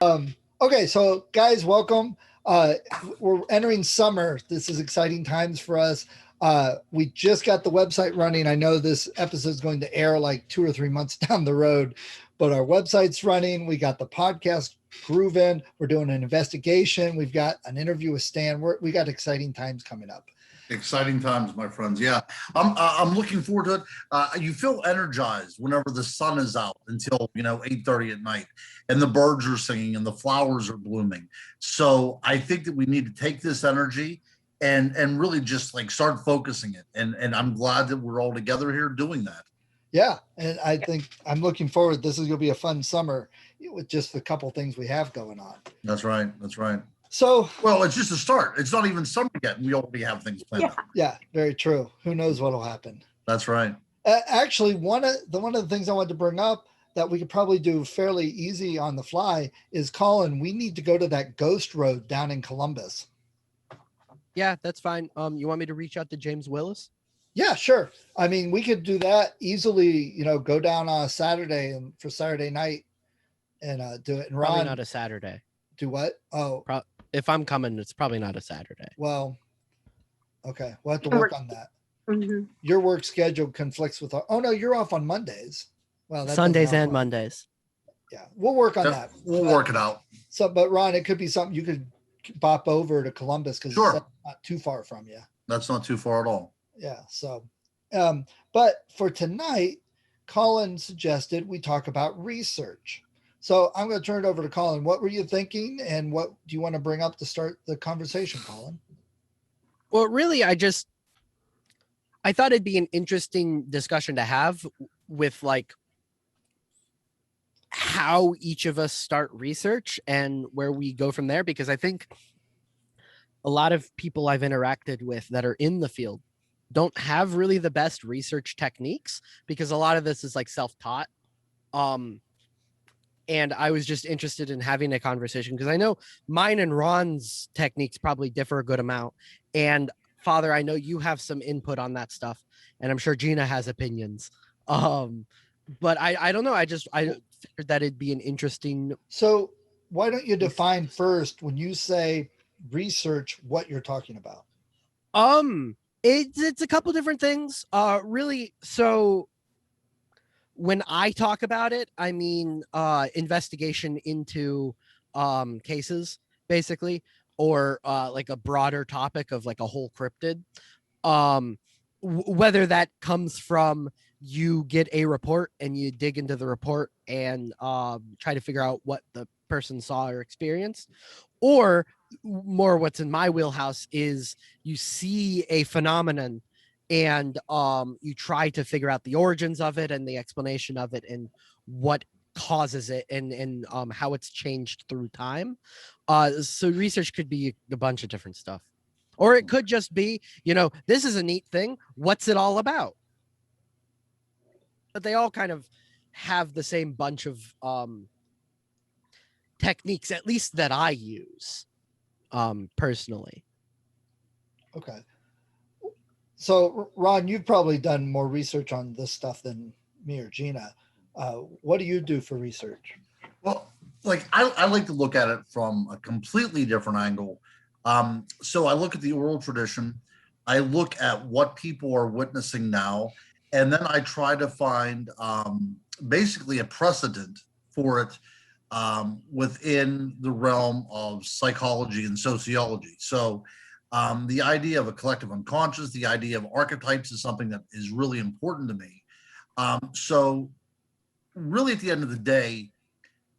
Okay, so guys, welcome. We're entering summer. This is exciting times for us. We just got the website running. I know this episode is going to air like 2 or 3 months down the road, but our website's running. We got the podcast grooving. We're doing an investigation. We've got an interview with Stan. We got exciting times coming up. Exciting times, my friends. Yeah, I'm looking forward to it. You feel energized whenever the sun is out until 8:30 at night, and the birds are singing and the flowers are blooming. So I think that we need to take this energy and really just like start focusing it. And I'm glad that we're all together here doing that. Yeah, and I think I'm looking forward. This is going to be a fun summer with just a couple things we have going on. That's right. That's right. So, well, it's just a start. It's not even summer yet, and we already have things planned out. Yeah, very true. Who knows what'll happen? That's right. Actually, one of the things I wanted to bring up that we could probably do fairly easy on the fly is, Colin, we need to go to that ghost road down in Columbus. Yeah, that's fine. You want me to reach out to James Willis? Yeah, sure. I mean, we could do that easily. Go down on a Saturday and for Saturday night and do it. And Probably Ron, not a Saturday. Do what? Oh, if I'm coming, it's probably not a Saturday. Well, okay, we'll have to work on that. Mm-hmm. Your work schedule conflicts with our. Oh no, you're off on Mondays. Well, Sundays and Mondays. Yeah, we'll work on that. We'll work it out. So, but Ron, it could be something you could bop over to Columbus because sure. It's not too far from you. That's not too far at all. Yeah. So, but for tonight, Colin suggested we talk about research. So I'm going to turn it over to Colin. What were you thinking, and what do you want to bring up to start the conversation, Colin? Well, really, I thought it'd be an interesting discussion to have with like how each of us start research and where we go from there, because I think a lot of people I've interacted with that are in the field don't have really the best research techniques, because a lot of this is like self-taught. And I was just interested in having a conversation because I know mine and Ron's techniques probably differ a good amount. And Father, I know you have some input on that stuff, and I'm sure Gina has opinions. But I don't know. I figured that it'd be an interesting. So why don't you define first, when you say research, what you're talking about? It's a couple different things. Really. So when I talk about it, I mean investigation into cases, basically, or like a broader topic of like a whole cryptid. Whether that comes from you get a report and you dig into the report and try to figure out what the person saw or experienced, or more what's in my wheelhouse is you see a phenomenon and you try to figure out the origins of it and the explanation of it and what causes it and how it's changed through time. So research could be a bunch of different stuff, or it could just be, this is a neat thing. What's it all about? But they all kind of have the same bunch of techniques, at least that I use personally. Okay. So, Ron, you've probably done more research on this stuff than me or Gina. What do you do for research? Well, like I like to look at it from a completely different angle. So I look at the oral tradition. I look at what people are witnessing now, and then I try to find basically a precedent for it within the realm of psychology and sociology. So the idea of a collective unconscious, the idea of archetypes is something that is really important to me. So really at the end of the day,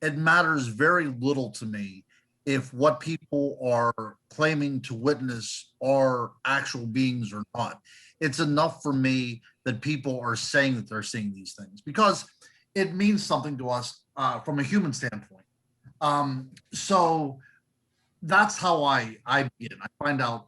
it matters very little to me if what people are claiming to witness are actual beings or not. It's enough for me that people are saying that they're seeing these things because it means something to us from a human standpoint. So that's how I begin. I find out,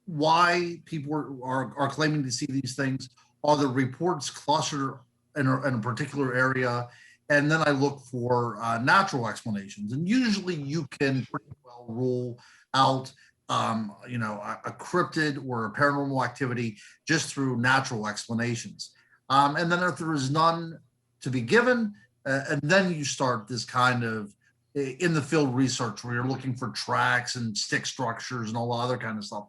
why people are claiming to see these things. Are the reports clustered in a particular area? And then I look for natural explanations. And usually you can pretty well rule out, a cryptid or a paranormal activity just through natural explanations. And then if there is none to be given, and then you start this kind of in the field research where you're looking for tracks and stick structures and all other kind of stuff.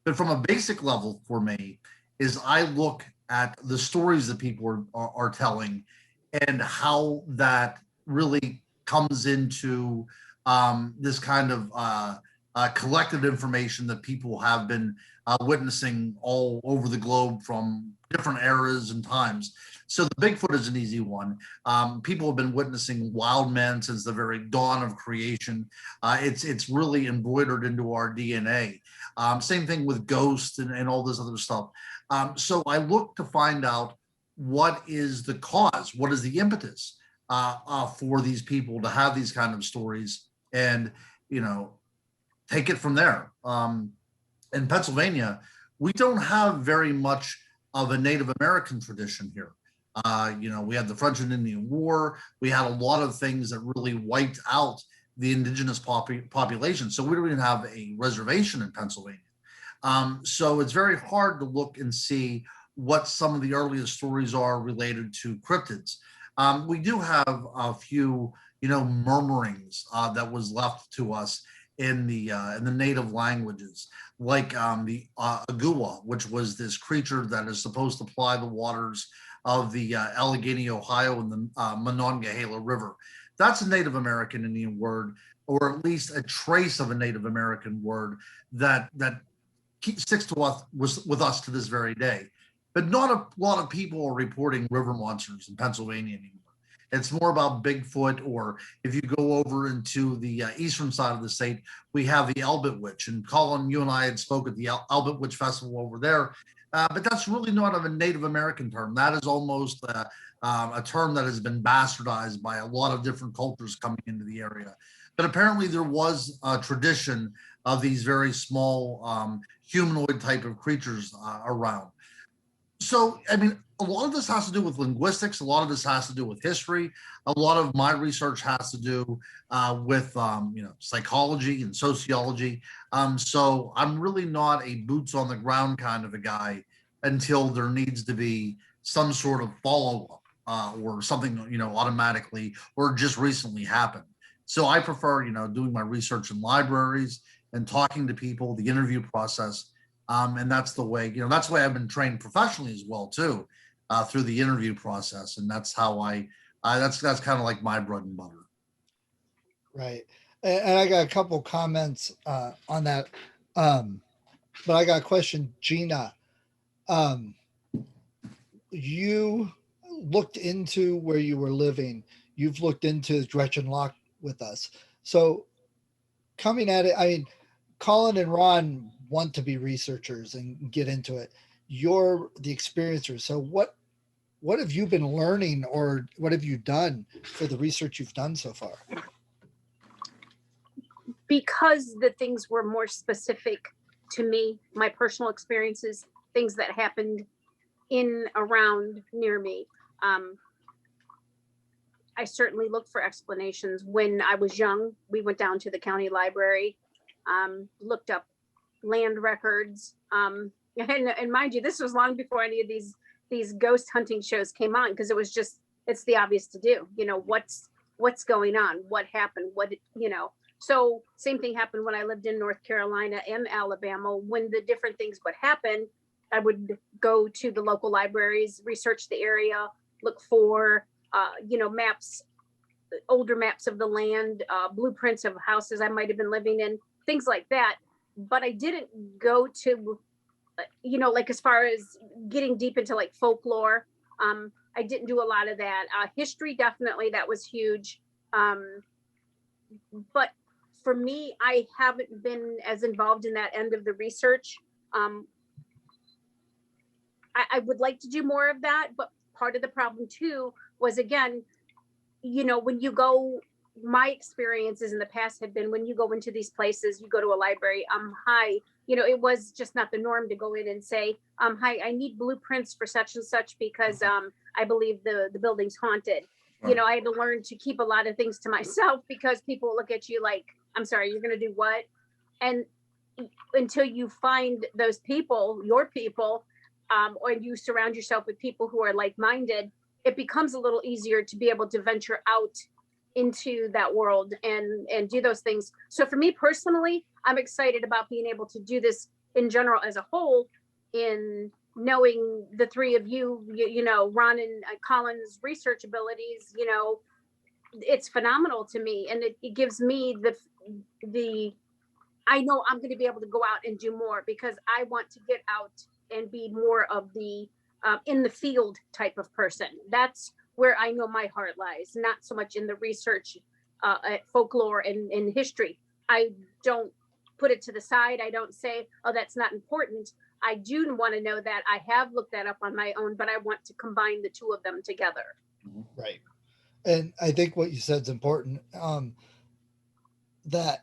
But from a basic level for me is I look at the stories that people are telling and how that really comes into this kind of collective information that people have been witnessing all over the globe from different eras and times. So the Bigfoot is an easy one. People have been witnessing wild men since the very dawn of creation. It's really embroidered into our DNA. Same thing with ghosts and all this other stuff. So I look to find out what is the cause, what is the impetus for these people to have these kind of stories, and take it from there. In Pennsylvania, we don't have very much of a Native American tradition here. We had the French and Indian War. We had a lot of things that really wiped out the indigenous population. So we don't even have a reservation in Pennsylvania. So it's very hard to look and see what some of the earliest stories are related to cryptids. We do have a few, murmurings that was left to us in the native languages, like the agua, which was this creature that is supposed to ply the waters of the Allegheny, Ohio, and the Monongahela River. That's a Native American Indian word, or at least a trace of a Native American word that sticks to us with us to this very day. But not a lot of people are reporting river monsters in Pennsylvania anymore. It's more about Bigfoot, or if you go over into the eastern side of the state, we have the Albit Witch. And Colin, you and I had spoke at the Albit Witch Festival over there. But that's really not of a Native American term. That is almost a term that has been bastardized by a lot of different cultures coming into the area. But apparently there was a tradition of these very small humanoid type of creatures around. So, I mean, a lot of this has to do with linguistics. A lot of this has to do with history. A lot of my research has to do with, psychology and sociology. So I'm really not a boots on the ground kind of a guy until there needs to be some sort of follow up or something, automatically or just recently happened. So I prefer, doing my research in libraries and talking to people, the interview process. And that's the way, that's the way I've been trained professionally as well too, through the interview process. And that's how that's kind of like my bread and butter. Right. And I got a couple comments on that. But I got a question, Gina. You looked into where you were living. You've looked into Gretchen Lock with us. So coming at it, I mean, Colin and Ron want to be researchers and get into it. You're the experiencer. So what have you been learning, or what have you done for the research you've done so far? Because the things were more specific to me, my personal experiences, things that happened around near me. I certainly looked for explanations. When I was young, we went down to the county library, looked up land records. And mind you, this was long before any of these ghost hunting shows came on, because it's the obvious to do. What's going on? What happened? So same thing happened when I lived in North Carolina and Alabama. When the different things would happen, I would go to the local libraries, research the area, look for, maps, older maps of the land, blueprints of houses I might have been living in, things like that. But I didn't go to, like as far as getting deep into like folklore. I didn't do a lot of that. History, definitely, that was huge. But for me, I haven't been as involved in that end of the research. I would like to do more of that, but part of the problem too was, again, when you go, my experiences in the past have been, when you go into these places, you go to a library, hi, it was just not the norm to go in and say, hi, I need blueprints for such and such because I believe the building's haunted. Right. I had to learn to keep a lot of things to myself, because people look at you like, I'm sorry, you're going to do what? And until you find those people, your people, or you surround yourself with people who are like-minded, it becomes a little easier to be able to venture out into that world and do those things. So for me personally, I'm excited about being able to do this in general as a whole, in knowing the three of you, you know, Ron and Colin's research abilities, you know, it's phenomenal to me. And it gives me the, I know I'm going to be able to go out and do more, because I want to get out and be more of the in the field type of person. That's where I know my heart lies, not so much in the research at folklore and history. I don't put it to the side. I don't say, oh, that's not important. I do want to know that. I have looked that up on my own, but I want to combine the two of them together. Right. And I think what you said is important, that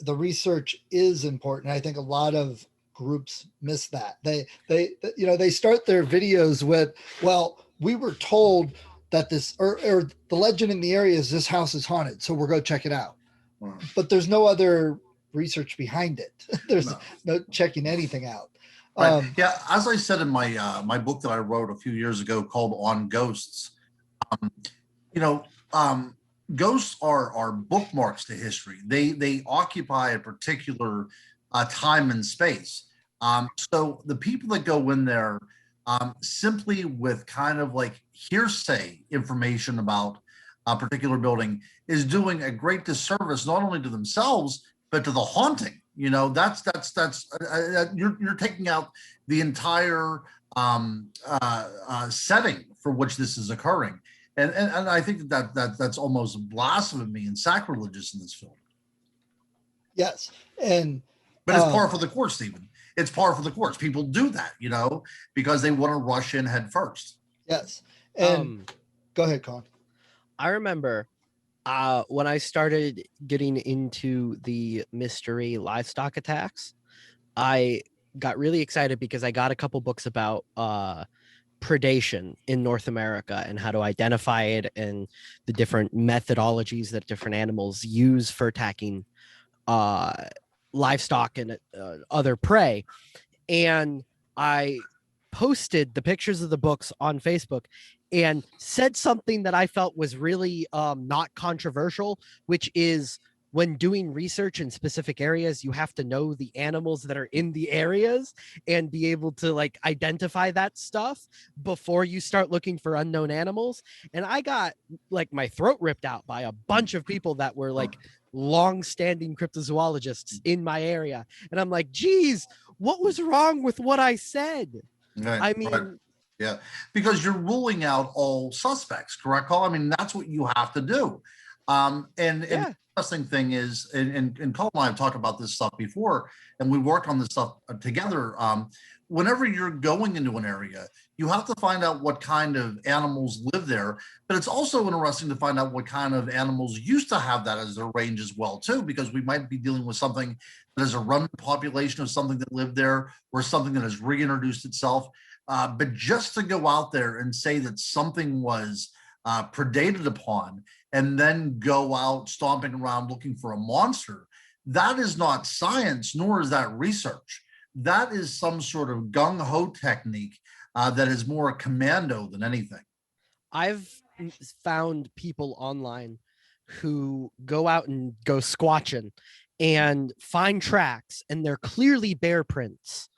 the research is important. I think a lot of groups miss that. They start their videos with, well, we were told that this, or the legend in the area is this house is haunted, so we'll go check it out. But there's no other research behind it. There's no checking anything out. Right. Yeah, as I said in my my book that I wrote a few years ago called On Ghosts, you know, ghosts are bookmarks to history. They occupy a particular time and space. So the people that go in there simply with kind of like hearsay information about a particular building is doing a great disservice not only to themselves but to the haunting. You know, that's you're taking out the entire setting for which this is occurring. And I think that's almost blasphemy and sacrilegious in this film. Yes, and but it's par for the course, Stephen. It's par for the course. People do that, you know, because they want to rush in head first. Yes, and go ahead, Colin. I remember when I started getting into the mystery livestock attacks, I got really excited because I got a couple books about predation in North America and how to identify it and the different methodologies that different animals use for attacking livestock and other prey. And I posted the pictures of the books on Facebook and said something that I felt was really not controversial, which is, when doing research in specific areas, you have to know the animals that are in the areas and be able to like identify that stuff before you start looking for unknown animals. And I got like my throat ripped out by a bunch of people that were like long-standing cryptozoologists in my area. And I'm like, geez, what was wrong with what I said? Right, I mean, right. Yeah, because you're ruling out all suspects, correct, Colin? I mean, that's what you have to do. And the interesting thing is, and Colin and I have talked about this stuff before, and we work on this stuff together. Whenever you're going into an area, you have to find out what kind of animals live there. But it's also interesting to find out what kind of animals used to have that as their range as well, too, because we might be dealing with something that is a remnant population of something that lived there, or something that has reintroduced itself. But just to go out there and say that something was predated upon and then go out stomping around looking for a monster, that is not science, nor is that research. That is some sort of gung-ho technique that is more a commando than anything. I've found people online who go out and go squatching and find tracks, and they're clearly bear prints,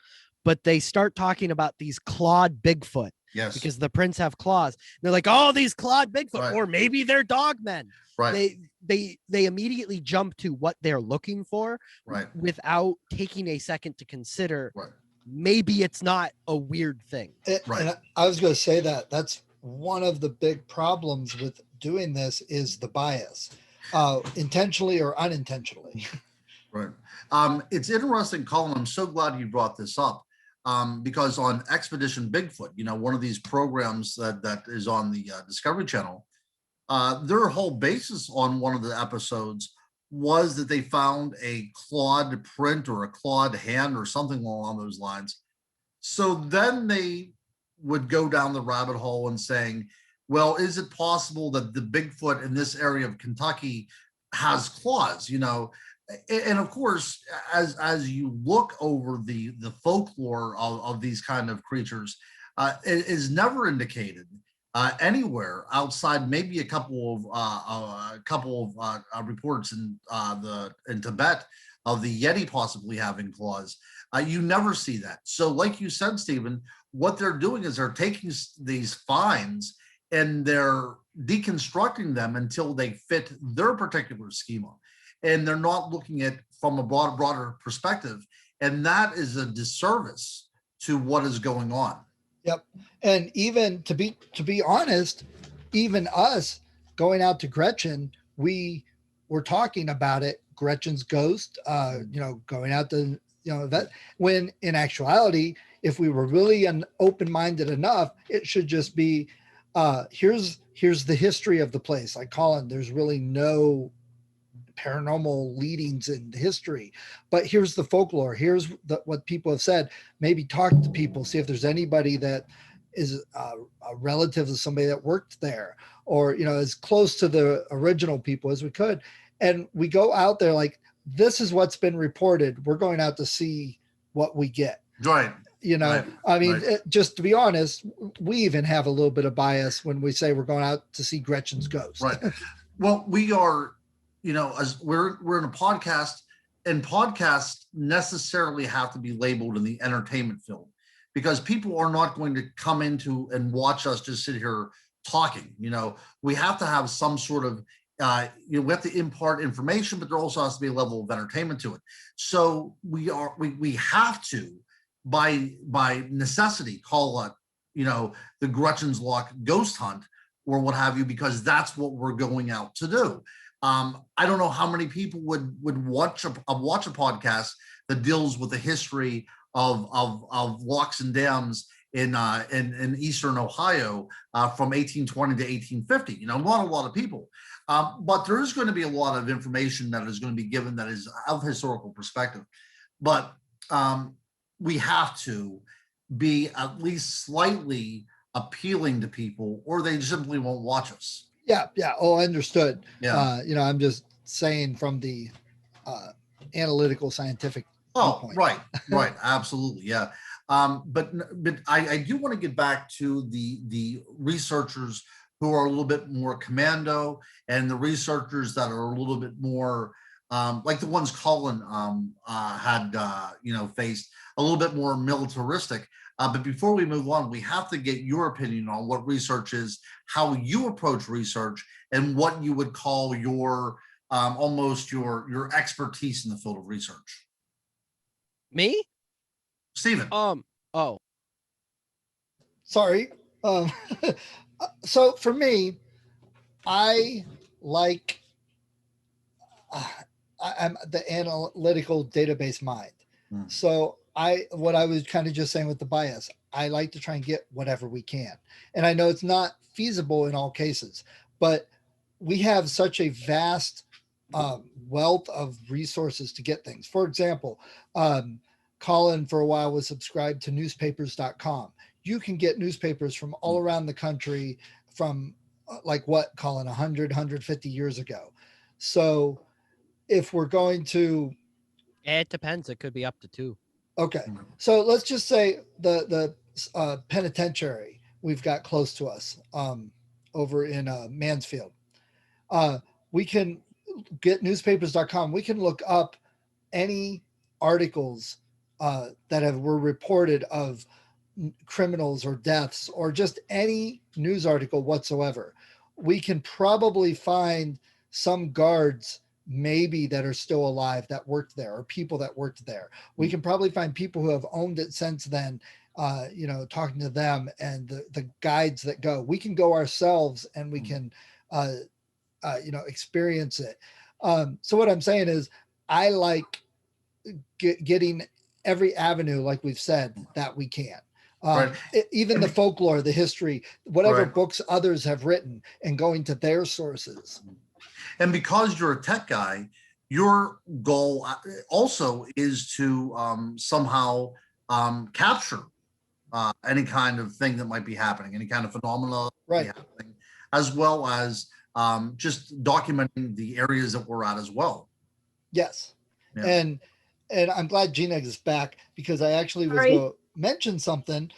but they start talking about these clawed Bigfoot. Yes. Because the prints have claws. They're like, oh, these clawed Bigfoot, right. Or maybe they're dogmen. Right. They immediately jump to what they're looking for, right, without taking a second to consider, right, maybe it's not a weird thing. Right. And I was going to say that's one of the big problems with doing this is the bias, intentionally or unintentionally. Right. It's interesting, Colin. I'm so glad you brought this up. Because on Expedition Bigfoot, you know, one of these programs that is on the Discovery Channel, their whole basis on one of the episodes was that they found a clawed print or a clawed hand or something along those lines. So then they would go down the rabbit hole and saying, well, is it possible that the Bigfoot in this area of Kentucky has claws, you know? And of course, as you look over the folklore of these kind of creatures, it is never indicated anywhere outside maybe a couple of reports in Tibet of the Yeti possibly having claws. You never see that. So, like you said, Stephen, what they're doing is they're taking these finds and they're deconstructing them until they fit their particular schema, and they're not looking at from a broader perspective, and that is a disservice to what is going on. Yep. And even to be honest, even us going out to Gretchen, we were talking about it, Gretchen's ghost, going out to, that, when in actuality, if we were really open-minded enough, it should just be, here's the history of the place. Like Colin, there's really no paranormal leadings in history, but here's the folklore, here's what people have said. Maybe talk to people, see if there's anybody that is a relative of somebody that worked there, or as close to the original people as we could. And we go out there like, this is what's been reported, we're going out to see what we get. Right. Right. I mean, right. Just to be honest, we even have a little bit of bias when we say we're going out to see Gretchen's ghost. Right. Well, we are, as we're in a podcast, and podcasts necessarily have to be labeled in the entertainment field, because people are not going to come into and watch us just sit here talking. We have to have some sort of, we have to impart information, but there also has to be a level of entertainment to it. So we have to, by necessity, call it, the Gretchen's Lock ghost hunt or what have you, because that's what we're going out to do. I don't know how many people would watch a podcast that deals with the history of locks and dams in eastern Ohio from 1820 to 1850. Not a lot of people, but there is going to be a lot of information that is going to be given that is of historical perspective. But we have to be at least slightly appealing to people, or they simply won't watch us. Yeah. Oh, understood. Yeah. I'm just saying from the analytical scientific viewpoint. Right. Absolutely. Yeah. But I do want to get back to the researchers who are a little bit more commando, and the researchers that are a little bit more like the ones Colin had faced, a little bit more militaristic. But before we move on, we have to get your opinion on what research is, how you approach research, and what you would call your almost your expertise in the field of research. Me? Stephen. Oh. Sorry. So for me, I like I'm the analytical database mind. So what I was kind of just saying with the bias, I like to try and get whatever we can. And I know it's not feasible in all cases, but we have such a vast wealth of resources to get things. For example, Colin for a while was subscribed to newspapers.com. You can get newspapers from all around the country from like what, Colin, 100, 150 years ago. So if we're going to... It depends. It could be up to 2. Okay. So let's just say the penitentiary we've got close to us over in Mansfield. We can get newspapers.com. We can look up any articles that were reported of criminals or deaths, or just any news article whatsoever. We can probably find some guards maybe that are still alive that worked there, or people that worked there. We can probably find people who have owned it since then, talking to them, and the guides that go. We can go ourselves and we can experience it. So what I'm saying is I like getting every avenue, like we've said, that we can. Right. Even the folklore, the history, whatever right. books others have written, and going to their sources. And because you're a tech guy, your goal also is to somehow capture any kind of thing that might be happening, any kind of phenomena right. happening, as well as just documenting the areas that we're at as well. Yes. Yeah. And I'm glad Gina is back, because I actually was going to mention something.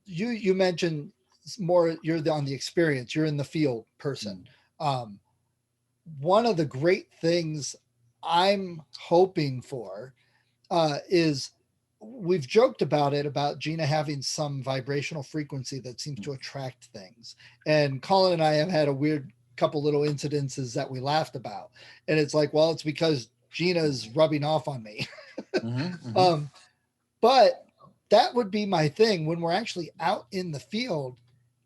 You mentioned more, you're on the experience, you're in the field person. One of the great things I'm hoping for is, we've joked about it, about Gina having some vibrational frequency that seems to attract things. And Colin and I have had a weird couple little incidences that we laughed about. And it's like, well, it's because Gina's rubbing off on me. But that would be my thing when we're actually out in the field,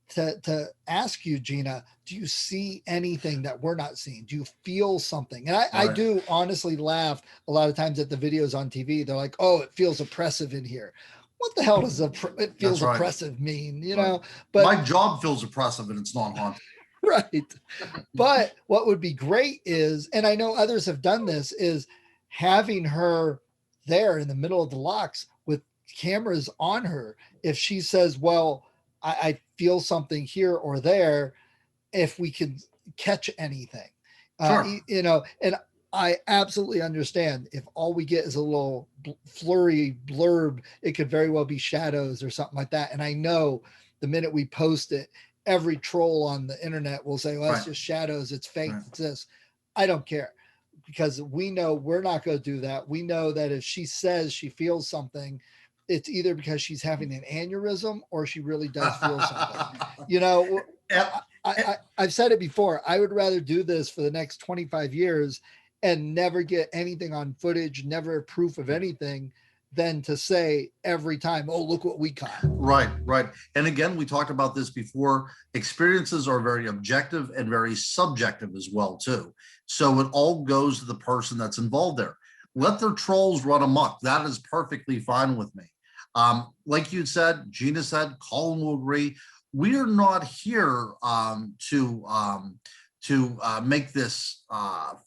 to ask you, Gina, do you see anything that we're not seeing? Do you feel something? And I do honestly laugh a lot of times at the videos on TV. They're like, oh, it feels oppressive in here. What the hell does it feels oppressive mean? You know, but my job feels oppressive and it's not haunted. Right. But what would be great is, and I know others have done this, is having her there in the middle of the locks with cameras on her. If she says, well, I feel something here or there, if we can catch anything, you know, and I absolutely understand if all we get is a little flurry blurb, it could very well be shadows or something like that. And I know the minute we post it, every troll on the internet will say, well, that's just shadows, it's fake, it's this. I don't care, because we know we're not going to do that. We know that if she says she feels something, it's either because she's having an aneurysm or she really does feel something. You know, I've said it before. I would rather do this for the next 25 years and never get anything on footage, never proof of anything, than to say every time, oh, look what we caught. Right. And again, we talked about this before. Experiences are very objective and very subjective as well, too. So it all goes to the person that's involved there. Let their trolls run amok. That is perfectly fine with me. Like you said, Gina said, Colin will agree. We are not here to make this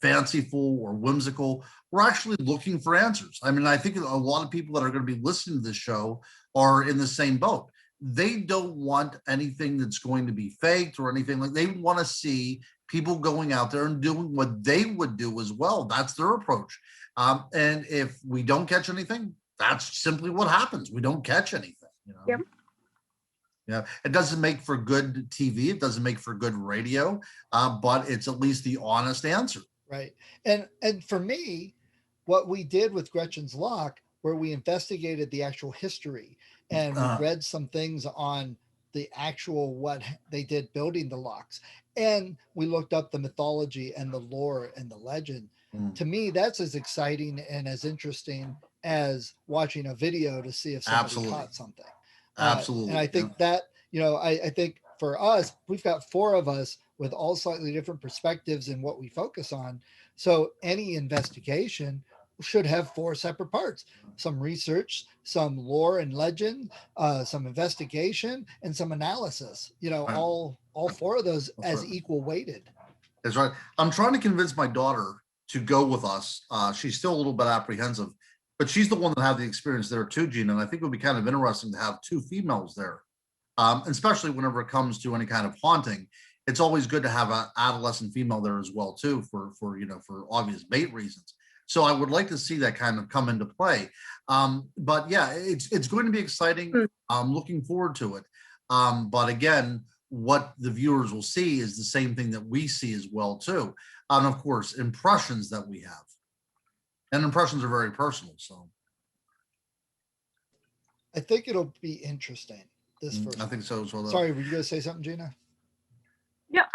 fanciful or whimsical. We're actually looking for answers. I mean, I think a lot of people that are going to be listening to this show are in the same boat. They don't want anything that's going to be faked or anything like. They want to see people going out there and doing what they would do as well. That's their approach. And if we don't catch anything, that's simply what happens. We don't catch anything. You know? Yep. Yeah, it doesn't make for good TV. It doesn't make for good radio, but it's at least the honest answer. Right. And for me, what we did with Gretchen's Lock, where we investigated the actual history and we read some things on the actual what they did building the locks, and we looked up the mythology and the lore and the legend. To me, that's as exciting and as interesting as watching a video to see if somebody caught something. Absolutely. And I think that, you know, I think for us, we've got 4 of us with all slightly different perspectives in what we focus on. So any investigation should have 4 separate parts: some research, some lore and legend, some investigation, and some analysis. You know, all 4 of those as equal weighted. That's right. I'm trying to convince my daughter to go with us. She's still a little bit apprehensive, but she's the one that had the experience there too, Gina. And I think it would be kind of interesting to have 2 females there, especially whenever it comes to any kind of haunting. It's always good to have an adolescent female there as well too, for obvious bait reasons. So I would like to see that kind of come into play. But yeah, it's going to be exciting. I'm looking forward to it. But again, what the viewers will see is the same thing that we see as well too. And of course, impressions that we have. And impressions are very personal. So I think it'll be interesting. This first. I think so as well. Sorry, were you going to say something, Gina? Yeah,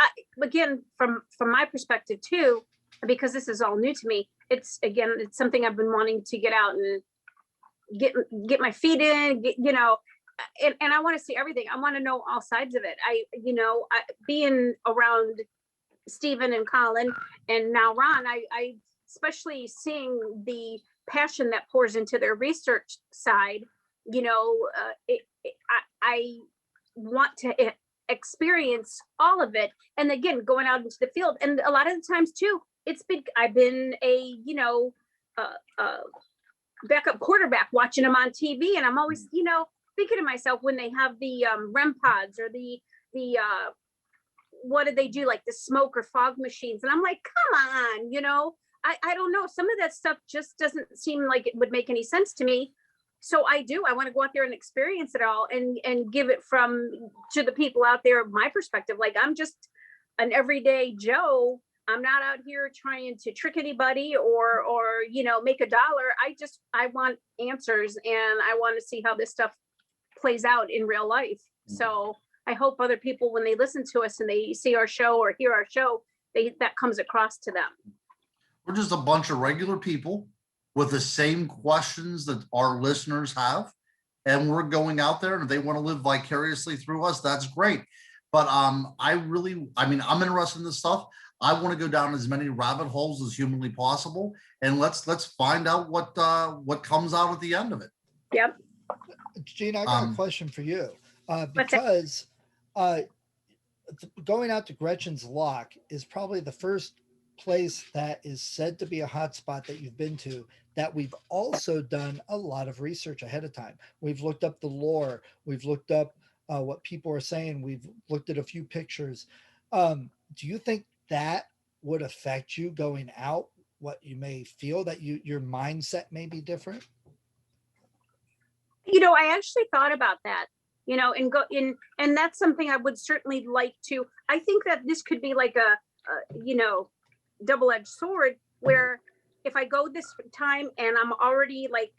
again, from my perspective too, because this is all new to me. It's something I've been wanting to get out and get my feet in. And I want to see everything. I want to know all sides of it. Being around Stephen and Colin and now Ron, I especially seeing the passion that pours into their research side. I want to experience all of it. And again, going out into the field, and a lot of the times too, I've been a backup quarterback watching them on TV, and I'm always thinking to myself when they have the REM pods or the what did they do, like the smoke or fog machines, and I'm like, come on, I don't know, some of that stuff just doesn't seem like it would make any sense to me. so I do. I want to go out there and experience it all and give it to the people out there, my perspective. Like, I'm just an everyday Joe. I'm not out here trying to trick anybody or make a dollar. I want answers, and I want to see how this stuff plays out in real life. So I hope other people, when they listen to us and they see our show or hear our show, that comes across to them. We're just a bunch of regular people with the same questions that our listeners have. And we're going out there, and if they want to live vicariously through us, that's great. But I'm interested in this stuff. I want to go down as many rabbit holes as humanly possible. And let's find out what comes out at the end of it. Yep. Gene, I got a question for you. Because going out to Gretchen's Lock is probably the first place that is said to be a hotspot that you've been to, that we've also done a lot of research ahead of time. We've looked up the lore. We've looked up what people are saying. We've looked at a few pictures. Do you think that would affect you going out? What you may feel that your mindset may be different? I actually thought about that, and that's something I would certainly like to. I think that this could be like a double-edged sword, where if I go this time and I'm already like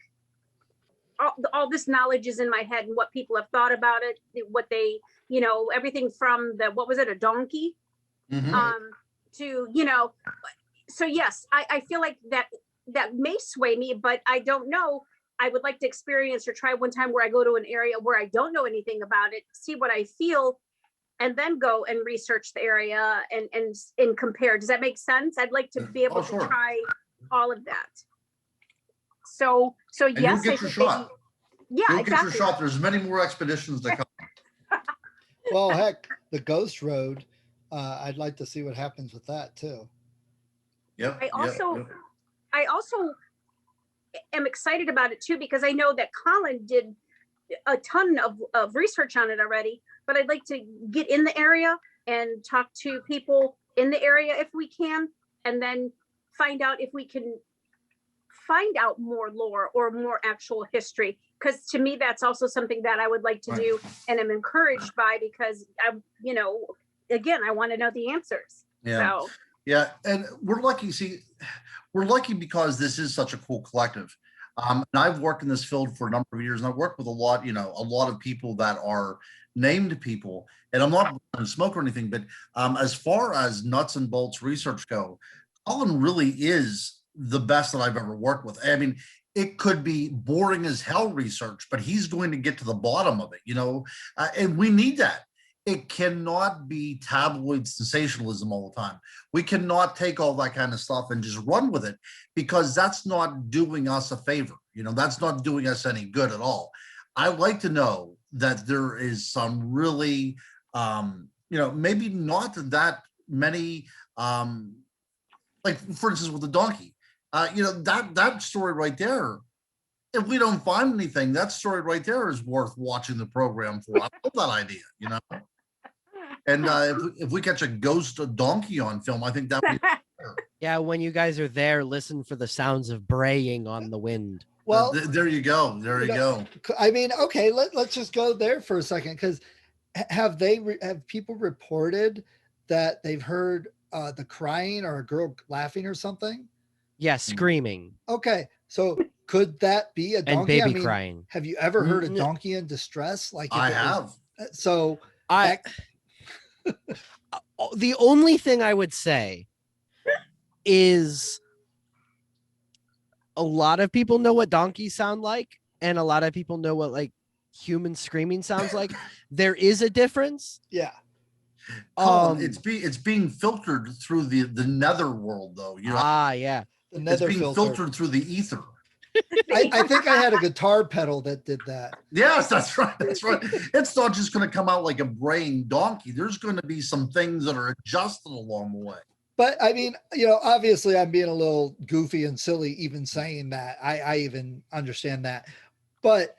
all this knowledge is in my head and what people have thought about it, what they, everything from what was it, a donkey, to, so yes, I feel like that may sway me, but I don't know. I would like to experience or try one time where I go to an area where I don't know anything about it, see what I feel, and then go and research the area and compare. Does that make sense? I'd like to be able to try all of that. So and yes, you'll get your shot. Yeah, you'll exactly. Get your shot. There's many more expeditions that come. Well, heck, the Ghost Road. I'd like to see what happens with that too. Yep. I also am excited about it too, because I know that Colin did a ton of research on it already, but I'd like to get in the area and talk to people in the area if we can, and then find out if we can find out more lore or more actual history, because to me that's also something that I would like to do, and I'm encouraged by, because again, I want to know the answers. Yeah. So. Yeah, and we're lucky. See, we're lucky because this is such a cool collective. And I've worked in this field for a number of years, and I've worked with a lot of people that are named people. And I'm not blowing smoke or anything, but as far as nuts and bolts research go, Colin really is the best that I've ever worked with. I mean, it could be boring as hell research, but he's going to get to the bottom of it, and we need that. It cannot be tabloid sensationalism all the time. We cannot take all that kind of stuff and just run with it, because that's not doing us a favor. That's not doing us any good at all. I like to know that there is some really, maybe not that many, like for instance with the donkey, that story right there. If we don't find anything, that story right there is worth watching the program for. I love that idea, And if we catch a ghost donkey on film, I think that would be Yeah, when you guys are there, listen for the sounds of braying on the wind. Well, there you go. There you go. I mean, okay, let's just go there for a second, because have people reported that they've heard the crying or a girl laughing or something? Yeah, screaming. Okay, so could that be a donkey? And baby crying. Have you ever heard a donkey in distress? Like I have. So the only thing I would say is a lot of people know what donkeys sound like, and a lot of people know what like human screaming sounds like. There is a difference. Yeah. Colin, it's being filtered through the nether world, though. Yeah. It's being filtered through the ether. I think I had a guitar pedal that did that. Yes, that's right. That's right. It's not just going to come out like a braying donkey. There's going to be some things that are adjusted along the way. But I mean, obviously I'm being a little goofy and silly even saying that. I even understand that. But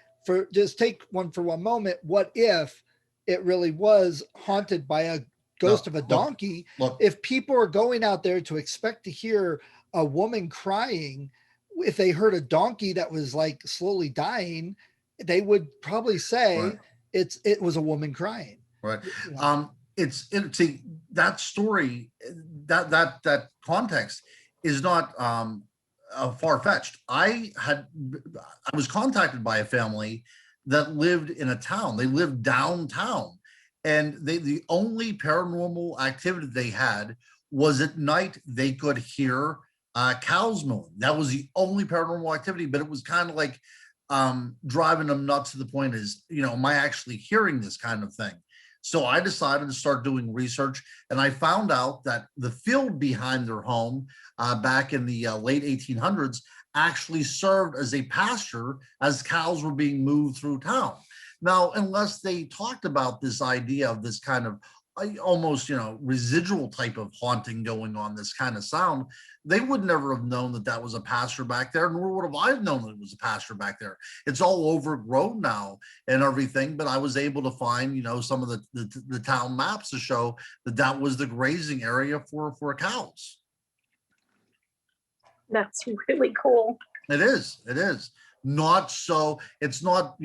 just take one for one moment. What if it really was haunted by a ghost of a donkey? Look. If people are going out there to expect to hear a woman crying, if they heard a donkey that was like slowly dying, they would probably say Right. it was a woman crying. Right. You know? See, that story, that context is not far-fetched. I was contacted by a family that lived in a town. They lived downtown, and the only paranormal activity they had was at night. They could hear cows mooing. That was the only paranormal activity, but it was kind of like driving them nuts to the point is, am I actually hearing this kind of thing? So I decided to start doing research, and I found out that the field behind their home back in the late 1800s actually served as a pasture as cows were being moved through town. Now, unless they talked about this idea of this kind of almost, residual type of haunting going on, this kind of sound, they would never have known that that was a pasture back there, nor would have I known that it was a pasture back there. It's all overgrown now and everything, but I was able to find, some of the town maps to show that that was the grazing area for cows. That's really cool. It is. Not so, it's not,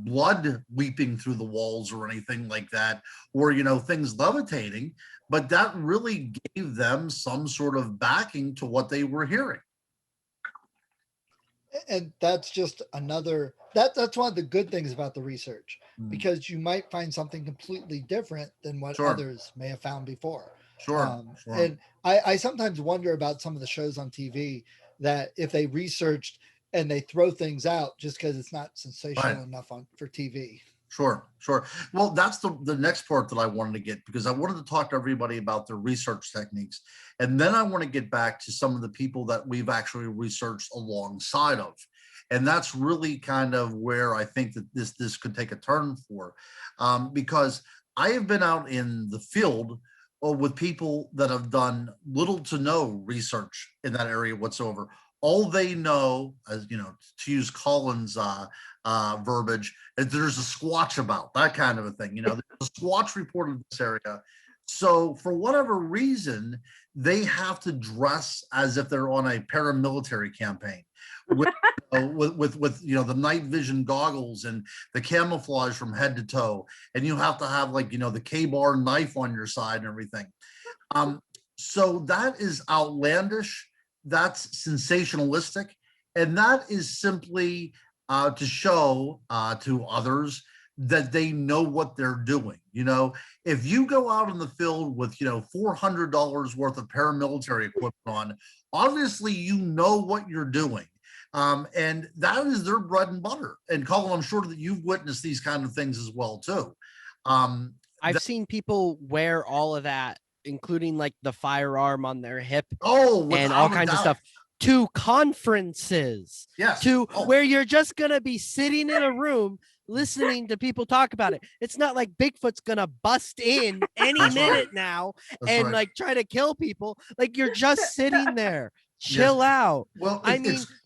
blood leaping through the walls or anything like that, or, things levitating, but that really gave them some sort of backing to what they were hearing. And that's just another, that's one of the good things about the research, because you might find something completely different than what Sure. others may have found before. Sure. And I sometimes wonder about some of the shows on TV that if they researched and they throw things out just because it's not sensational enough for TV. Sure. Well, that's the next part that I wanted to get, because I wanted to talk to everybody about their research techniques. And then I want to get back to some of the people that we've actually researched alongside of. And that's really kind of where I think that this could take a turn for, because I have been out in the field with people that have done little to no research in that area whatsoever. All they know, as to use Colin's verbiage, is there's a squatch about, that kind of a thing. There's a squatch report in this area. So for whatever reason, they have to dress as if they're on a paramilitary campaign with the night vision goggles and the camouflage from head to toe. And you have to have the K-bar knife on your side and everything. So that is outlandish. That's sensationalistic, and that is simply to show to others that they know what they're doing. If you go out in the field with $400 worth of paramilitary equipment on, obviously you know what you're doing, and that is their bread and butter. And Colin, I'm sure that you've witnessed these kind of things as well too. I've seen people wear all of that, including like the firearm on their hip and all kinds of stuff, to conferences, where you're just going to be sitting in a room listening to people talk about it. It's not like Bigfoot's going to bust in any minute now and like try to kill people. Like, you're just sitting there. Chill out. Well,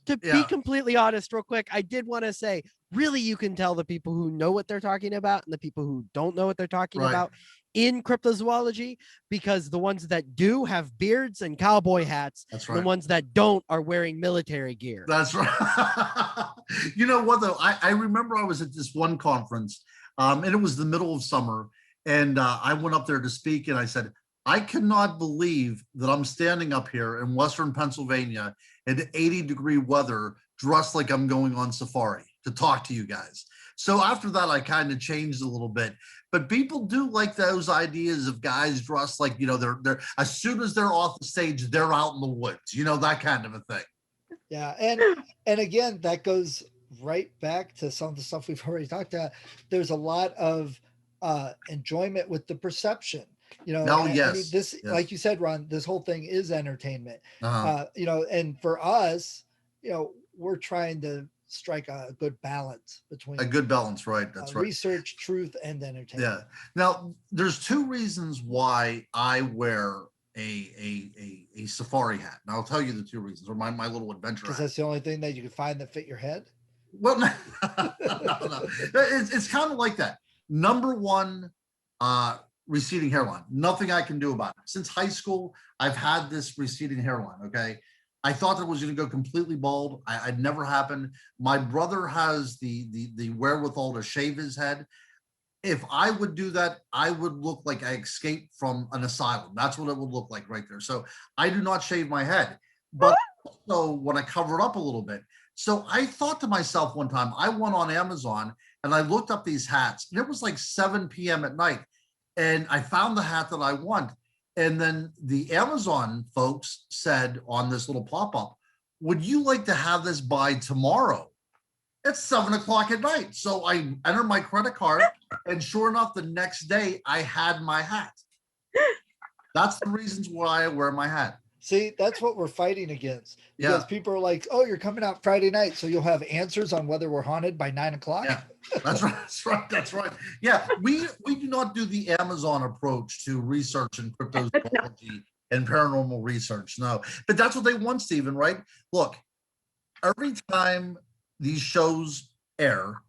be completely honest real quick, I did want to say, really, you can tell the people who know what they're talking about and the people who don't know what they're talking about in cryptozoology, because the ones that do have beards and cowboy hats, the ones that don't are wearing military gear. That's right. You know what, though? I remember I was at this one conference, and it was the middle of summer, and I went up there to speak, and I said, I cannot believe that I'm standing up here in Western Pennsylvania in 80-degree weather, dressed like I'm going on safari to talk to you guys. So after that, I kind of changed a little bit, but people do like those ideas of guys dressed like, they're as soon as they're off the stage, they're out in the woods, that kind of a thing. Yeah. And again, that goes right back to some of the stuff we've already talked about. There's a lot of enjoyment with the perception. Yes. Like you said, Ron, this whole thing is entertainment. And for us, we're trying to strike a good balance between right? That's right. Research, truth, and entertainment. Yeah. Now, there's two reasons why I wear a safari hat, and I'll tell you the two reasons, or my little adventure. Because that's the only thing that you can find that fit your head. Well, no. It's kind of like that. Number one, receding hairline. Nothing I can do about it. Since high school, I've had this receding hairline. Okay. I thought that it was going to go completely bald. I'd never happened. My brother has the wherewithal to shave his head. If I would do that, I would look like I escaped from an asylum. That's what it would look like right there. So I do not shave my head, but also when I cover it up a little bit. So I thought to myself one time, I went on Amazon and I looked up these hats, and it was like 7 p.m. at night, and I found the hat that I want. And then the Amazon folks said on this little pop-up, would you like to have this by tomorrow? It's 7 o'clock at night. So I entered my credit card, and sure enough, the next day I had my hat. That's the reasons why I wear my hat. See, that's what we're fighting against, because people are like, oh, you're coming out Friday night, so you'll have answers on whether we're haunted by 9 o'clock. Yeah, that's right. That's right. That's right. Yeah, we do not do the Amazon approach to research and cryptozoology and paranormal research. No, but that's what they want, Stephen, right? Look, every time these shows air,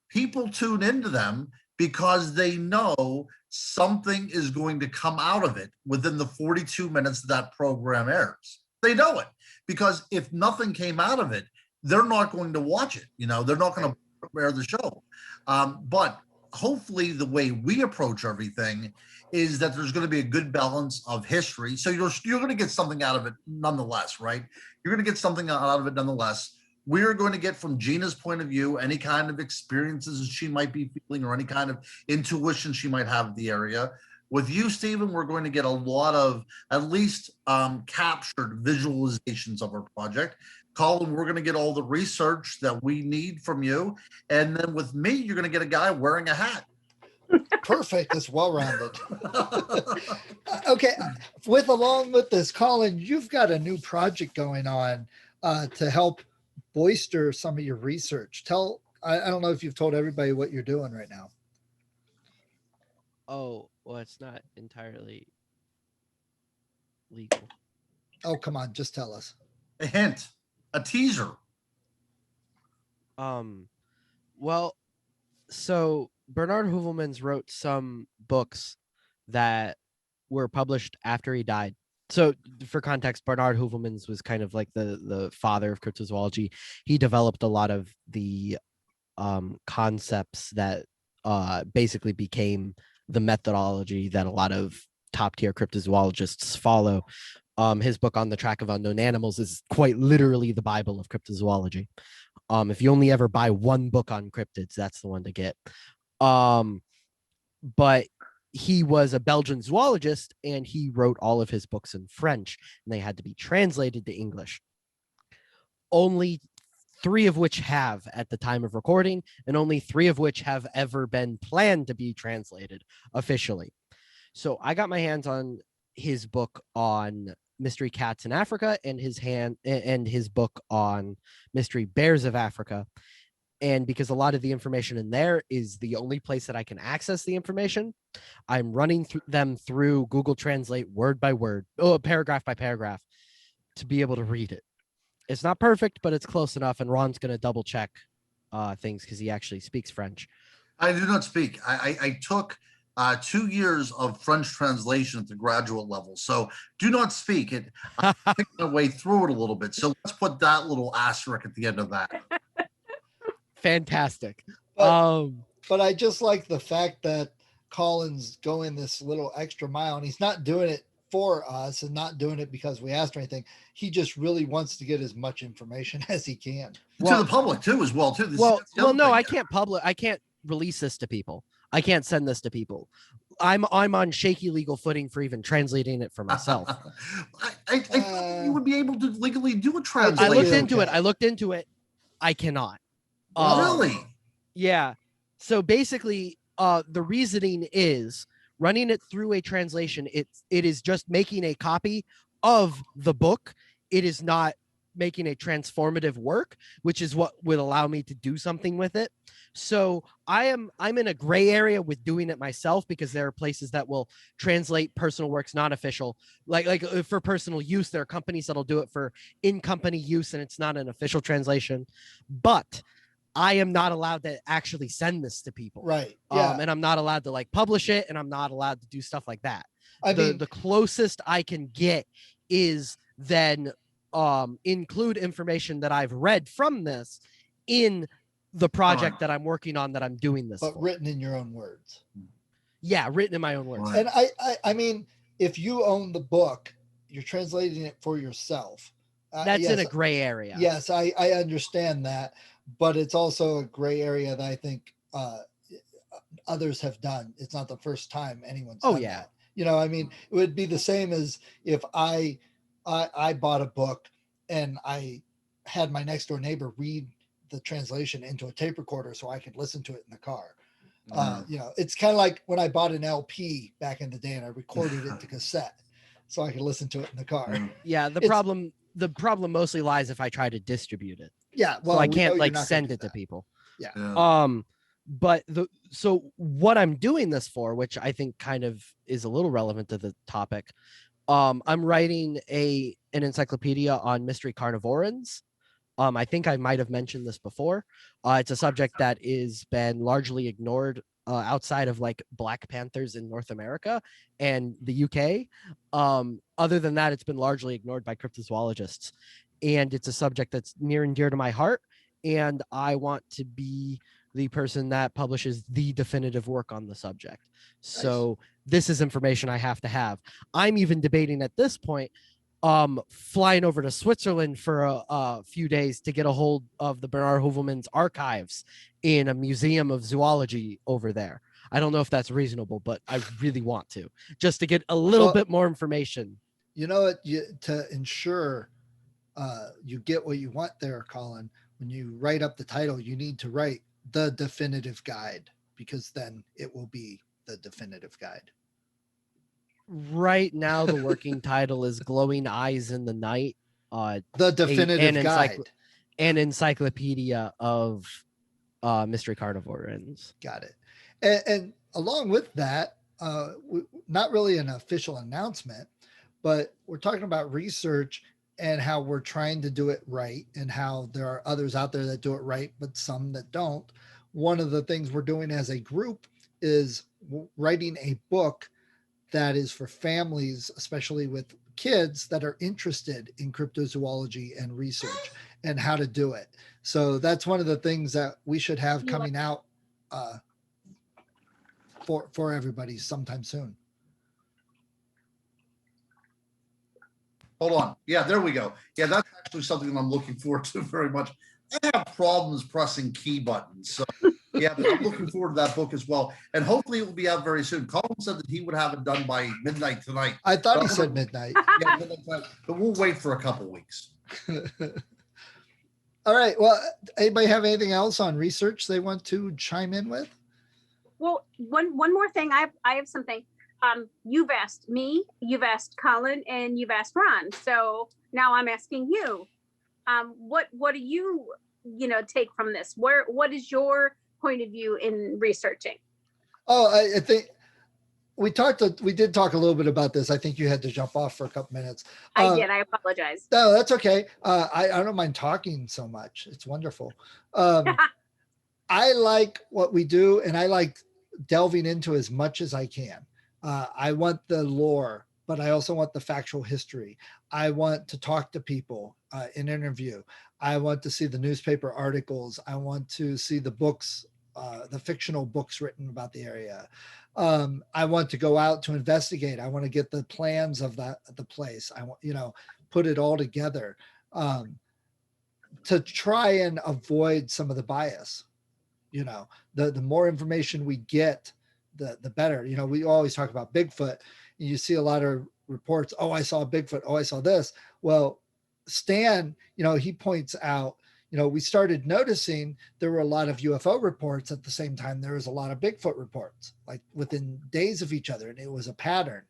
people tune into them because they know something is going to come out of it within the 42 minutes that program airs. They know it, because if nothing came out of it, they're not going to watch it. You know, they're not going to air the show. But hopefully the way we approach everything is that there's going to be a good balance of history. So you're going to get something out of it nonetheless, right? You're going to get something out of it nonetheless. We're going to get from Gina's point of view any kind of experiences she might be feeling or any kind of intuition she might have in the area. With you, Stephen, we're going to get a lot of at least captured visualizations of our project. Colin, we're going to get all the research that we need from you. And then with me, you're going to get a guy wearing a hat. Perfect. It's well-rounded. Okay. Along with this, Colin, you've got a new project going on to help bolster some of your research. I don't know if you've told everybody what you're doing right now. Oh, well, it's not entirely legal. Oh, come on, just tell us. A hint, a teaser. Well, so Bernard Heuvelmans wrote some books that were published after he died. So for context, Bernard Heuvelmans was kind of like the father of cryptozoology. He developed a lot of the concepts that basically became the methodology that a lot of top tier cryptozoologists follow. His book On the Track of Unknown Animals is quite literally the Bible of cryptozoology. If you only ever buy one book on cryptids, that's the one to get. But he was a Belgian zoologist, and he wrote all of his books in French, and they had to be translated to English. Only 3 of which have at the time of recording, and only 3 of which have ever been planned to be translated officially. So I got my hands on his book on mystery cats in Africa and his book on mystery bears of Africa. And because a lot of the information in there is the only place that I can access the information, I'm running them through Google Translate word by word, paragraph by paragraph, to be able to read it. It's not perfect, but it's close enough. And Ron's going to double check things because he actually speaks French. I do not speak. I took 2 years of French translation at the graduate level. So do not speak it. I'm picking my way through it a little bit. So let's put that little asterisk at the end of that. Fantastic. But I just like the fact that Colin's going this little extra mile, and he's not doing it for us and not doing it because we asked or anything. He just really wants to get as much information as he can. To the public too, as well, too. I can't release this to people. I can't send this to people. I'm on shaky legal footing for even translating it for myself. I thought you would be able to legally do a translation. I looked into it. I cannot. Really? Yeah. So basically, the reasoning is running it through a translation. It is just making a copy of the book. It is not making a transformative work, which is what would allow me to do something with it. So I'm in a gray area with doing it myself, because there are places that will translate personal works non-official, like for personal use. There are companies that'll do it for in-company use, and it's not an official translation. But I am not allowed to actually send this to people. Right. Yeah. And I'm not allowed to publish it, and I'm not allowed to do stuff like that. The closest I can get is then include information that I've read from this in the project that I'm working on, that I'm doing this but for. written in your own words. Yeah, written in my own words. Right. And I mean, if you own the book, you're translating it for yourself. That's yes, in a gray area. Yes, I understand that, but it's also a gray area that I think others have done. It's not the first time anyone's done that. You know, I mean, it would be the same as if I bought a book and I had my next door neighbor read the translation into a tape recorder so I could listen to it in the car. You know, it's kind of like when I bought an LP back in the day and I recorded it to cassette so I could listen to it in the car. Yeah, the problem mostly lies if I try to distribute it. Yeah, well, so I we know can't you're like not gonna send do it to that. people. Yeah. But so what I'm doing this for, which I think kind of is a little relevant to the topic, I'm writing an encyclopedia on mystery carnivorans. I think I might have mentioned this before. It's a subject that is been largely ignored outside of like Black Panthers in North America and the UK. Other than that, it's been largely ignored by cryptozoologists. And it's a subject that's near and dear to my heart. And I want to be the person that publishes the definitive work on the subject. So this is information I have to have. I'm even debating at this point flying over to Switzerland for a few days to get a hold of the Bernard Hoovelman's archives in a museum of zoology over there. I don't know if that's reasonable, but I really want to, just to get a little bit more information. You know what? To ensure you get what you want there, Colin, when you write up the title, you need to write the definitive guide, because then it will be the definitive guide. Right now, the working title is Glowing Eyes in the Night. The definitive guide. An encyclopedia of mystery carnivorans. Got it. And along with that, not really an official announcement, but we're talking about research and how we're trying to do it right, and how there are others out there that do it right, but some that don't. One of the things we're doing as a group is writing a book that is for families, especially with kids that are interested in cryptozoology and research and how to do it. So that's one of the things that we should have coming out for everybody sometime soon. Hold on. Yeah, there we go. Yeah, that's actually something that I'm looking forward to very much. I have problems pressing key buttons. So yeah, but I'm looking forward to that book as well. And hopefully it will be out very soon. Colin said that he would have it done by midnight tonight. I thought he said midnight. Yeah, midnight tonight, but we'll wait for a couple weeks. All right. Well, anybody have anything else on research they want to chime in with? Well, one more thing. I have something. You've asked me, you've asked Colin, and you've asked Ron. So now I'm asking you. What do you take from this? What is your point of view in researching? Oh, I think we did talk a little bit about this. I think you had to jump off for a couple minutes. I did. I apologize. No, that's okay. I don't mind talking so much. It's wonderful. I like what we do, and I like delving into as much as I can. I want the lore, but I also want the factual history. I want to talk to people in interview. I want to see the newspaper articles. I want to see the books, the fictional books written about the area. I want to go out to investigate. I want to get the plans of the place. I want, put it all together to try and avoid some of the bias. The more information we get, the better. We always talk about Bigfoot, and you see a lot of reports. Oh, I saw Bigfoot. Oh, I saw this. Well, Stan, he points out, we started noticing there were a lot of UFO reports at the same time. There was a lot of Bigfoot reports, like within days of each other, and it was a pattern.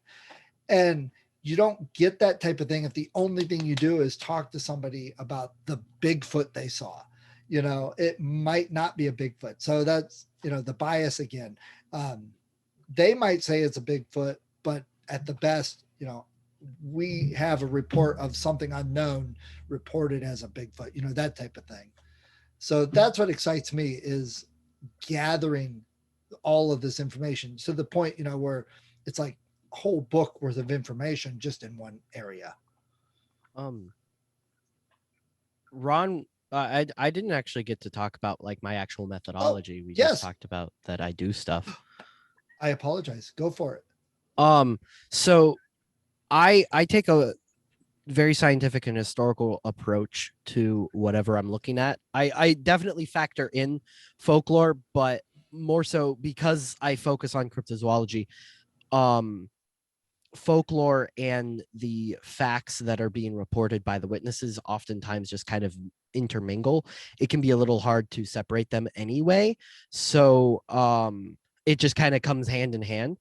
And you don't get that type of thing if the only thing you do is talk to somebody about the Bigfoot they saw. It might not be a Bigfoot. So that's, the bias again. They might say it's a Bigfoot, but at the best, we have a report of something unknown reported as a Bigfoot, that type of thing. So that's what excites me, is gathering all of this information to the point, where it's like a whole book worth of information just in one area. Ron, I didn't actually get to talk about like my actual methodology. We yes. just talked about that I do stuff. I apologize. Go for it. So I take a very scientific and historical approach to whatever I'm looking at. I definitely factor in folklore, but more so because I focus on cryptozoology. Folklore and the facts that are being reported by the witnesses oftentimes just kind of intermingle. It can be a little hard to separate them anyway. So it just kind of comes hand in hand.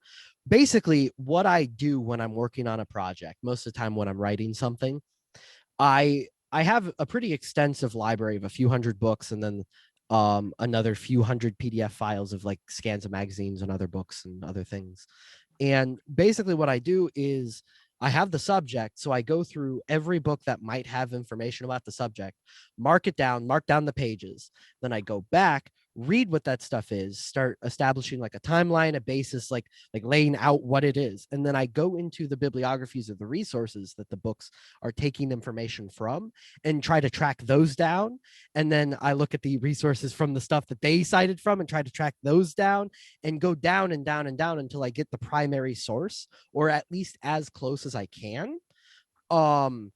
Basically, what I do when I'm working on a project, most of the time when I'm writing something, I have a pretty extensive library of a few hundred books and then another few hundred PDF files of like scans of magazines and other books and other things. And basically what I do is I have the subject. So I go through every book that might have information about the subject, mark it down, mark down the pages. Then I go back, read what that stuff is, start establishing like a timeline, a basis, like laying out what it is. And then I go into the bibliographies of the resources that the books are taking information from and try to track those down. And then I look at the resources from the stuff that they cited from and try to track those down and go down and down and down until I get the primary source, or at least as close as I can. And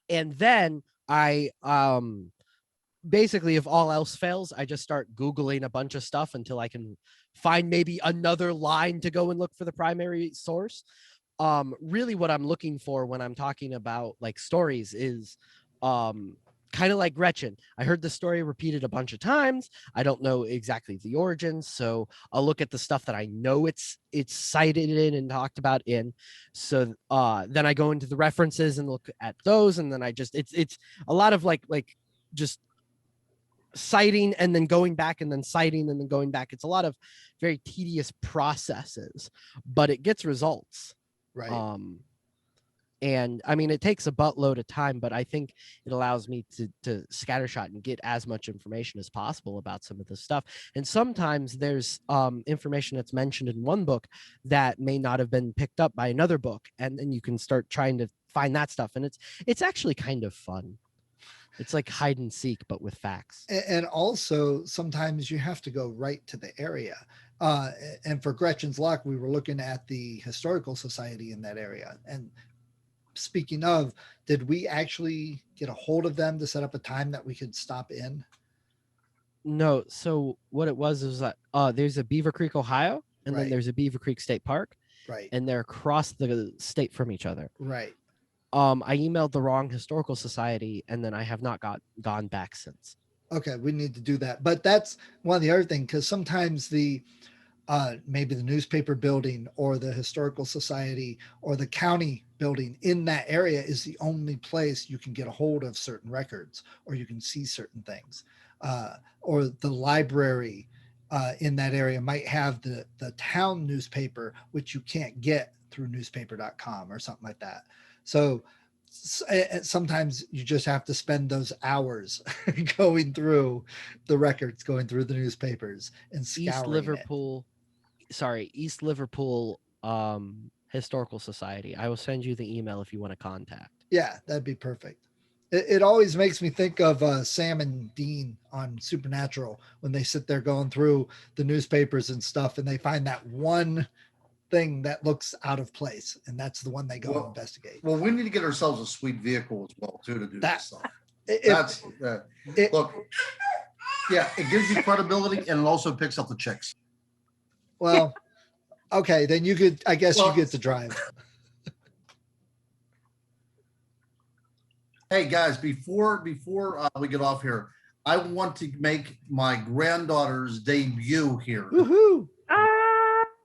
then I basically, if all else fails, I just start Googling a bunch of stuff until I can find maybe another line to go and look for the primary source. Really what I'm looking for when I'm talking about like stories is kind of like Gretchen. I heard the story repeated a bunch of times. I don't know exactly the origins, so I'll look at the stuff that I know it's cited in and talked about in. So then I go into the references and look at those, and then I just it's a lot of like just citing and then going back and then citing and then going back. It's a lot of very tedious processes, but it gets results. Right. And I mean, it takes a buttload of time, but I think it allows me to scattershot and get as much information as possible about some of this stuff. And sometimes there's information that's mentioned in one book that may not have been picked up by another book, and then you can start trying to find that stuff. And it's actually kind of fun. It's like hide and seek, but with facts. And also sometimes you have to go right to the area. And for Gretchen's Luck, we were looking at the Historical Society in that area. And speaking of, did we actually get a hold of them to set up a time that we could stop in? No. So what it was that there's a Beaver Creek, Ohio, and then Right. there's a Beaver Creek State Park. Right. And they're across the state from each other. Right. I emailed the wrong historical society, and then I have not gone back since. Okay, we need to do that. But that's one of the other things, because sometimes the maybe the newspaper building or the historical society or the county building in that area is the only place you can get a hold of certain records, or you can see certain things, or the library in that area might have the town newspaper, which you can't get through newspaper.com or something like that. So sometimes you just have to spend those hours going through the records, going through the newspapers and scouring East Liverpool Historical Society. I will send you the email if you want to contact. Yeah, that'd be perfect. It always makes me think of Sam and Dean on Supernatural when they sit there going through the newspapers and stuff, and they find that one thing that looks out of place, and that's the one they go investigate. Well, we need to get ourselves a sweet vehicle as well too to do that stuff. Look, yeah, it gives you credibility, and it also picks up the chicks. Well, okay, then you could, I guess you get to drive. Hey guys, before we get off here, I want to make my granddaughter's debut here. Woohoo!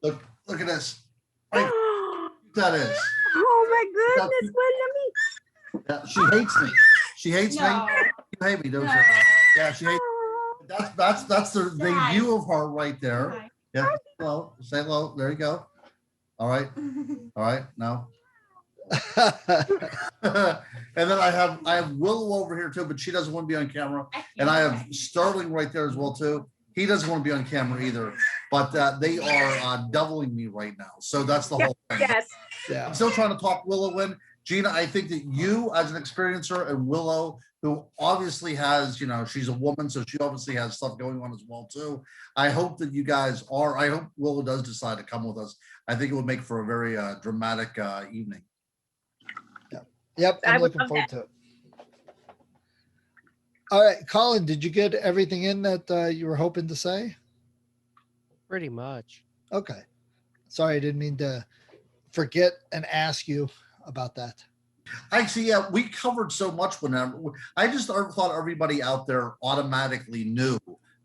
Look at this. That is. Oh my goodness, Yeah, she hates me. She hates me. You hate me, don't you? Yeah, she hates me. That's the debut of her right there. Hi. Yeah. Hello. Say hello. There you go. All right. All right. Now. And then I have Willow over here too, but she doesn't want to be on camera. And I have Sterling right there as well too. He doesn't want to be on camera either. But they are doubling me right now. So that's the whole thing. Yes. Yeah. I'm still trying to talk Willow in. Gina, I think that you as an experiencer and Willow, who obviously has, she's a woman, so she obviously has stuff going on as well too. I hope that you guys I hope Willow does decide to come with us. I think it would make for a very dramatic evening. Yep, I'm looking forward to it. All right, Colin, did you get everything in that you were hoping to say? Pretty much. Okay. Sorry, I didn't mean to forget and ask you about that. Actually, yeah, we covered so much whenever. I just thought everybody out there automatically knew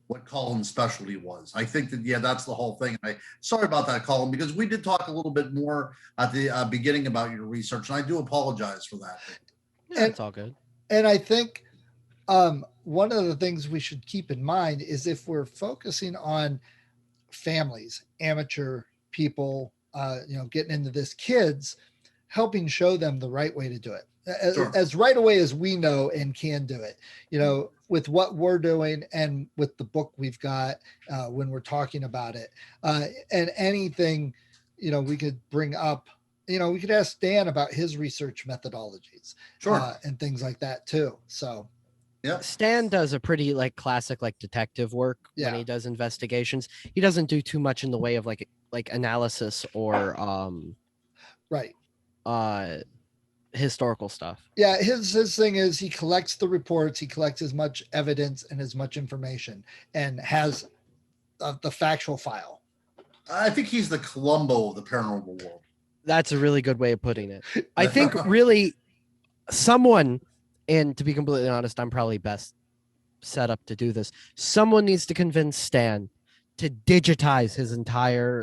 what Colin's specialty was. I think that, yeah, that's the whole thing. Sorry about that, Colin, because we did talk a little bit more at the beginning about your research, and I do apologize for that. Yeah, it's all good. And I think one of the things we should keep in mind is if we're focusing on families, amateur people, getting into this, kids, helping show them the right way to do it. Sure. As right away as we know and can do it, with what we're doing and with the book we've got when we're talking about it, and anything, we could bring up, we could ask Dan about his research methodologies, Sure. and things like that too. So, yeah, Stan does a pretty classic detective work when he does investigations. He doesn't do too much in the way of like analysis or right. Historical stuff. Yeah, his thing is he collects the reports, he collects as much evidence and as much information, and has the factual file. I think he's the Columbo of the paranormal world. That's a really good way of putting it. I think really someone, and to be completely honest, I'm probably best set up to do this. Someone needs to convince Stan to digitize his entire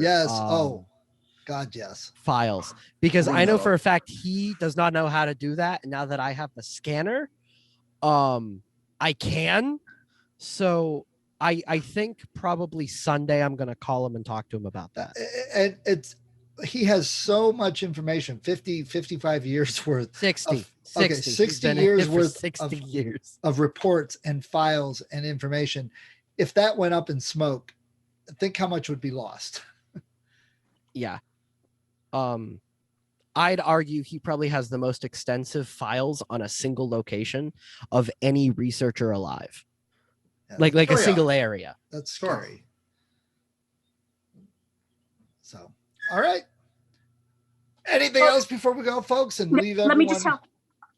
God, yes. files, because I know for a fact he does not know how to do that. And now that I have the scanner, I can. So I think probably Sunday I'm going to call him and talk to him about that. And he has so much information, 55 years worth. 60 years worth 60 years of reports and files and information. If that went up in smoke, think how much would be lost. Yeah. I'd argue he probably has the most extensive files on a single location of any researcher alive. Yeah. A single area. That's scary. So, all right. Anything else before we go, folks, and leave everyone? Let me just tell,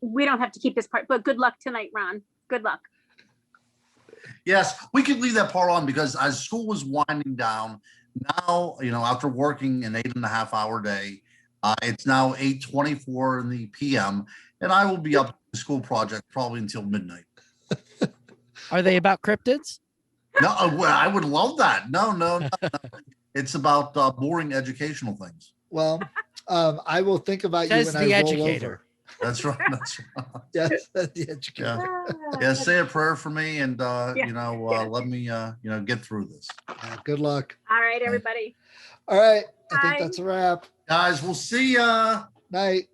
we don't have to keep this part, but good luck tonight, Ron. Good luck. Yes, we could leave that part on because as school was winding down, now, after working an 8.5-hour day, it's now 8:24 in the PM, and I will be up to the school project probably until midnight. Are they about cryptids? No, I would love that. No. It's about boring educational things. Well, I will think about you when I roll over. That's right. Yes, the educator. Yeah, say a prayer for me, and let me get through this. Good luck. All right, everybody. All right, I think that's a wrap. Guys, we'll see ya. Night.